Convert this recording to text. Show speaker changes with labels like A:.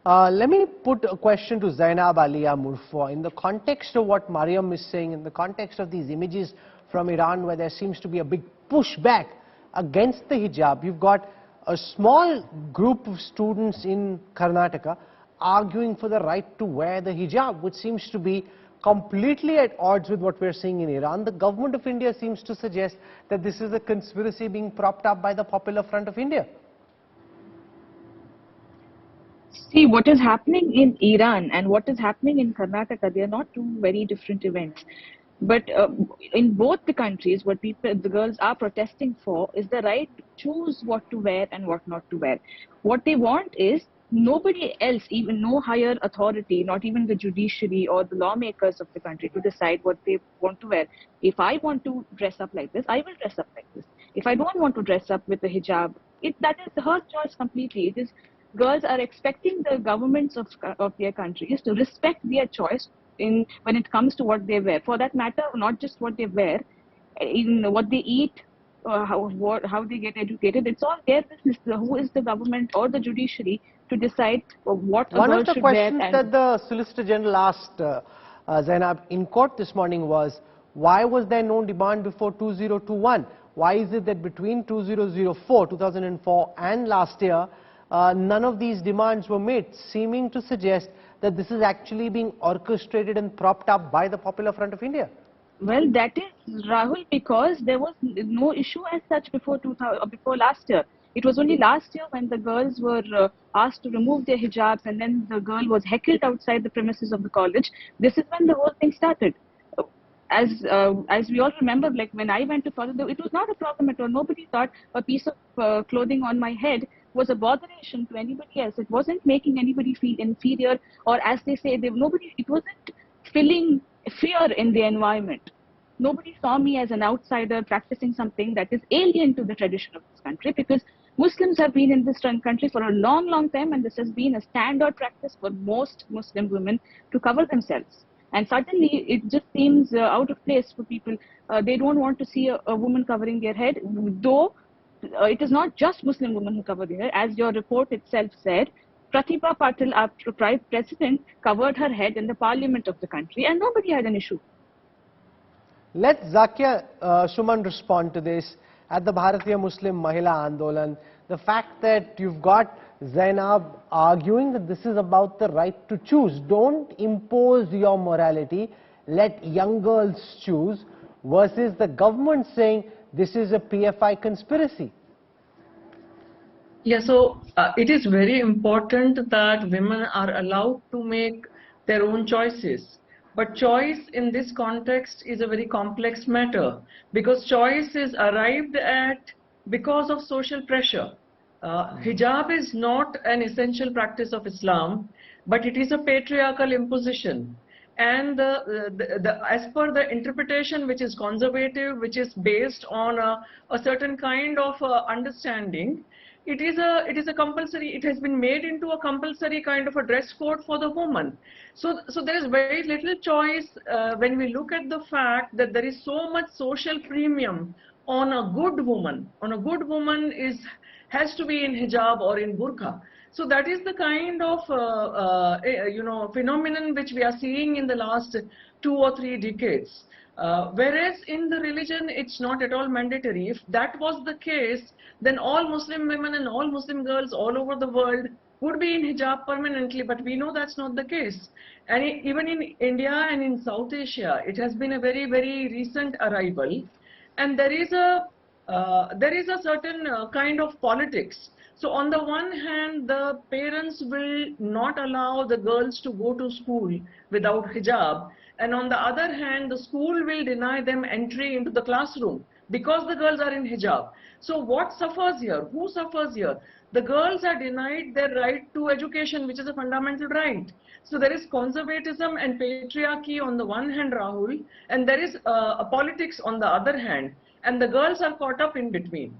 A: Let me put a question to Zainab, Aliyah, Murfa. In the context of what Mariam is saying, in the context of these images from Iran where there seems to be a big pushback against the hijab, you've got a small group of students in Karnataka arguing for the right to wear the hijab, which seems to be completely at odds with what we're seeing in Iran. The government of India seems to suggest that this is a conspiracy being propped up by the Popular Front of India.
B: See, what is happening in Iran and what is happening in Karnataka, they are not two very different events. But in both the countries, what the girls are protesting for is the right to choose what to wear and what not to wear. What they want is nobody else, even no higher authority, not even the judiciary or the lawmakers of the country, to decide what they want to wear. If I want to dress up like this, I will dress up like this. If I don't want to dress up with a hijab, that is her choice completely. It is girls are expecting the governments of their countries to respect their choice when it comes to what they wear. For that matter, not just what they wear, in what they eat, how they get educated, it's all their business. Who is the government or the judiciary to decide what a girl should wear?
A: One of the questions that the Solicitor General asked Zainab in court this morning was, why was there no demand before 2021? Why is it that between 2004 and last year, none of these demands were made, seeming to suggest that this is actually being orchestrated and propped up by the Popular Front of India?
B: Well, that is, Rahul, because there was no issue as such before last year. It was only last year when the girls were asked to remove their hijabs, and then the girl was heckled outside the premises of the college. This is when the whole thing started. As we all remember, like when I went to college, it was not a problem at all. Nobody thought a piece of clothing on my head was a botheration to anybody else. It wasn't making anybody feel inferior, or as they say, it wasn't filling fear in the environment. Nobody saw me as an outsider practicing something that is alien to the tradition of this country, because Muslims have been in this country for a long, long time, and this has been a standard practice for most Muslim women to cover themselves. And suddenly, it just seems out of place for people. They don't want to see a woman covering their head, though it is not just Muslim women who cover their hair. As your report itself said, Pratibha Patil, our president, covered her head in the parliament of the country, and nobody had an issue.
A: Let Zakia Shuman respond to this. At the Bharatiya Muslim Mahila Andolan, the fact that you've got Zainab arguing that this is about the right to choose. Don't impose your morality, let young girls choose, versus the government saying this is a PFI conspiracy.
C: Yeah, so it is very important that women are allowed to make their own choices. But choice in this context is a very complex matter, because choice is arrived at because of social pressure. Hijab is not an essential practice of Islam, but it is a patriarchal imposition. And as per the interpretation, which is conservative, which is based on a certain kind of understanding, it is a compulsory. It has been made into a compulsory kind of a dress code for the woman. So there is very little choice when we look at the fact that there is so much social premium on a good woman. On a good woman has to be in hijab or in burqa. So that is the kind of phenomenon which we are seeing in the last 2 or 3 decades. Whereas in the religion, it's not at all mandatory. If that was the case, then all Muslim women and all Muslim girls all over the world would be in hijab permanently, but we know that's not the case. And even in India and in South Asia, it has been a very, very recent arrival. And there is a certain kind of politics. So on the one hand, the parents will not allow the girls to go to school without hijab. And on the other hand, the school will deny them entry into the classroom because the girls are in hijab. So what suffers here? Who suffers here? The girls are denied their right to education, which is a fundamental right. So there is conservatism and patriarchy on the one hand, Rahul, and there is a politics on the other hand. And the girls are caught up in between.